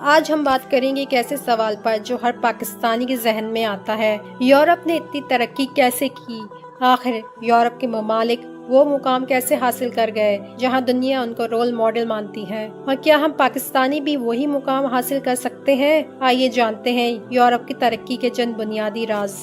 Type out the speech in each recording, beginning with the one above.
آج ہم بات کریں گے ایک ایسے سوال پر جو ہر پاکستانی کے ذہن میں آتا ہے، یورپ نے اتنی ترقی کیسے کی؟ آخر یورپ کے ممالک وہ مقام کیسے حاصل کر گئے جہاں دنیا ان کو رول ماڈل مانتی ہے؟ اور کیا ہم پاکستانی بھی وہی مقام حاصل کر سکتے ہیں؟ آئیے جانتے ہیں یورپ کی ترقی کے چند بنیادی راز۔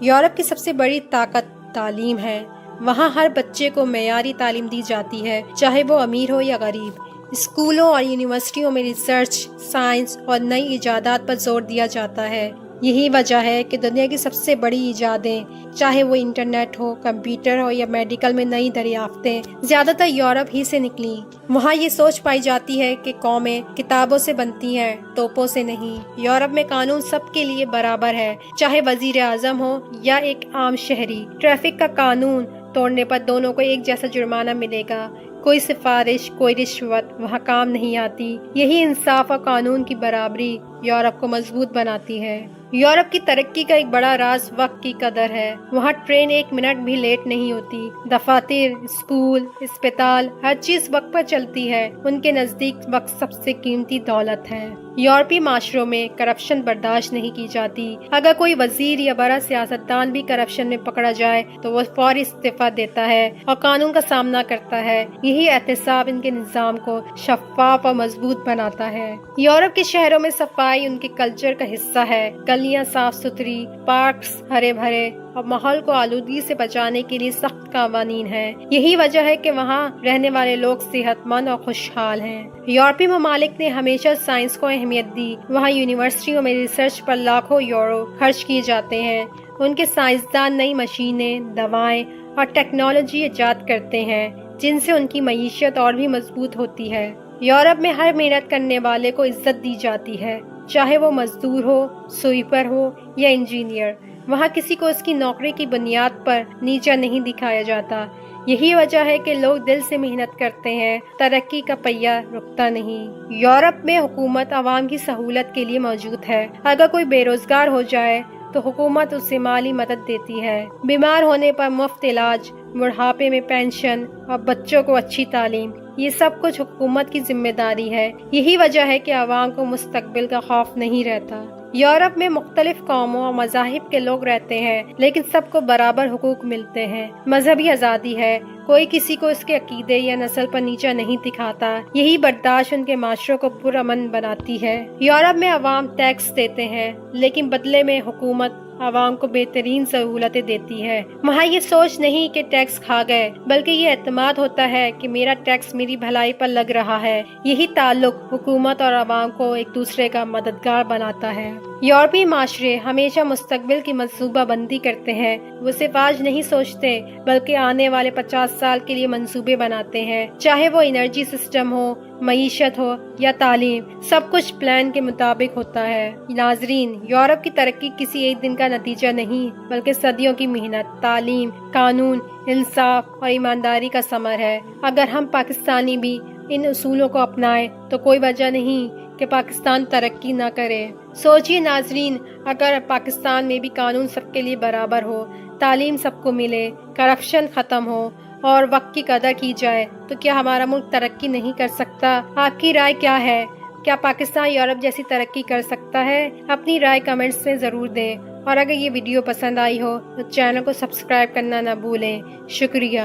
یورپ کی سب سے بڑی طاقت تعلیم ہے۔ وہاں ہر بچے کو معیاری تعلیم دی جاتی ہے، چاہے وہ امیر ہو یا غریب۔ اسکولوں اور یونیورسٹیوں میں ریسرچ، سائنس اور نئی ایجادات پر زور دیا جاتا ہے۔ یہی وجہ ہے کہ دنیا کی سب سے بڑی ایجادیں، چاہے وہ انٹرنیٹ ہو، کمپیوٹر ہو یا میڈیکل میں نئی دریافتیں، زیادہ تر یورپ ہی سے نکلیں۔ وہاں یہ سوچ پائی جاتی ہے کہ قومیں کتابوں سے بنتی ہیں، توپوں سے نہیں۔ یورپ میں قانون سب کے لیے برابر ہے، چاہے وزیر اعظم ہو یا ایک عام شہری۔ ٹریفک کا قانون توڑنے پر دونوں کو ایک جیسا جرمانہ ملے گا۔ کوئی سفارش، کوئی رشوت وہاں کام نہیں آتی۔ یہی انصاف اور قانون کی برابری یورپ کو مضبوط بناتی ہے۔ یورپ کی ترقی کا ایک بڑا راز وقت کی قدر ہے۔ وہاں ٹرین ایک منٹ بھی لیٹ نہیں ہوتی۔ دفاتر، اسکول، اسپتال، ہر چیز وقت پر چلتی ہے۔ ان کے نزدیک وقت سب سے قیمتی دولت ہے۔ یورپی معاشروں میں کرپشن برداشت نہیں کی جاتی۔ اگر کوئی وزیر یا بڑا سیاستدان بھی کرپشن میں پکڑا جائے تو وہ فوری استعفیٰ دیتا ہے اور قانون کا سامنا کرتا ہے۔ یہی احتساب ان کے نظام کو شفاف اور مضبوط بناتا ہے۔ یورپ کے شہروں میں صفائی ان کے کلچر کا حصہ ہے۔ گلیاں صاف ستھری، پارکس ہرے بھرے اور ماحول کو آلودگی سے بچانے کے لیے سخت قوانین ہیں۔ یہی وجہ ہے کہ وہاں رہنے والے لوگ صحت مند اور خوشحال ہیں۔ یورپی ممالک نے ہمیشہ سائنس کو اہمیت دی۔ وہاں یونیورسٹیوں میں ریسرچ پر لاکھوں یورو خرچ کیے جاتے ہیں۔ ان کے سائنسدان نئی مشینیں، دوائیں اور ٹیکنالوجی ایجاد کرتے ہیں جن سے ان کی معیشت اور بھی مضبوط ہوتی ہے۔ یورپ میں ہر محنت کرنے والے کو عزت دی جاتی ہے، چاہے وہ مزدور ہو، سویپر ہو یا انجینئر۔ وہاں کسی کو اس کی نوکری کی بنیاد پر نیچا نہیں دکھایا جاتا۔ یہی وجہ ہے کہ لوگ دل سے محنت کرتے ہیں، ترقی کا پہیہ رکتا نہیں۔ یورپ میں حکومت عوام کی سہولت کے لیے موجود ہے۔ اگر کوئی بے روزگار ہو جائے تو حکومت اسے مالی مدد دیتی ہے۔ بیمار ہونے پر مفت علاج، بڑھاپے میں پینشن اور بچوں کو اچھی تعلیم، یہ سب کچھ حکومت کی ذمہ داری ہے۔ یہی وجہ ہے کہ عوام کو مستقبل کا خوف نہیں رہتا۔ یورپ میں مختلف قوموں اور مذاہب کے لوگ رہتے ہیں، لیکن سب کو برابر حقوق ملتے ہیں۔ مذہبی آزادی ہے، کوئی کسی کو اس کے عقیدے یا نسل پر نیچا نہیں دکھاتا۔ یہی برداشت ان کے معاشروں کو پرامن بناتی ہے۔ یورپ میں عوام ٹیکس دیتے ہیں، لیکن بدلے میں حکومت عوام کو بہترین سہولتیں دیتی ہے۔ وہاں یہ سوچ نہیں کہ ٹیکس کھا گئے، بلکہ یہ اعتماد ہوتا ہے کہ میرا ٹیکس میری بھلائی پر لگ رہا ہے۔ یہی تعلق حکومت اور عوام کو ایک دوسرے کا مددگار بناتا ہے۔ یورپی معاشرے ہمیشہ مستقبل کی منصوبہ بندی کرتے ہیں۔ وہ صرف آج نہیں سوچتے بلکہ آنے والے 50 سال کے لیے منصوبے بناتے ہیں، چاہے وہ انرجی سسٹم ہو، معیشت ہو یا تعلیم، سب کچھ پلان کے مطابق ہوتا ہے۔ ناظرین، یورپ کی ترقی کسی ایک دن کا نتیجہ نہیں بلکہ صدیوں کی محنت، تعلیم، قانون، انصاف اور ایمانداری کا ثمر ہے۔ اگر ہم پاکستانی بھی ان اصولوں کو اپنائیں تو کوئی وجہ نہیں کہ پاکستان ترقی نہ کرے۔ سوچئے ناظرین، اگر پاکستان میں بھی قانون سب کے لیے برابر ہو، تعلیم سب کو ملے، کرپشن ختم ہو اور وقت کی قدر کی جائے تو کیا ہمارا ملک ترقی نہیں کر سکتا؟ آپ کی رائے کیا ہے؟ کیا پاکستان یورپ جیسی ترقی کر سکتا ہے؟ اپنی رائے کمنٹس میں ضرور دیں، اور اگر یہ ویڈیو پسند آئی ہو تو چینل کو سبسکرائب کرنا نہ بھولیں۔ شکریہ۔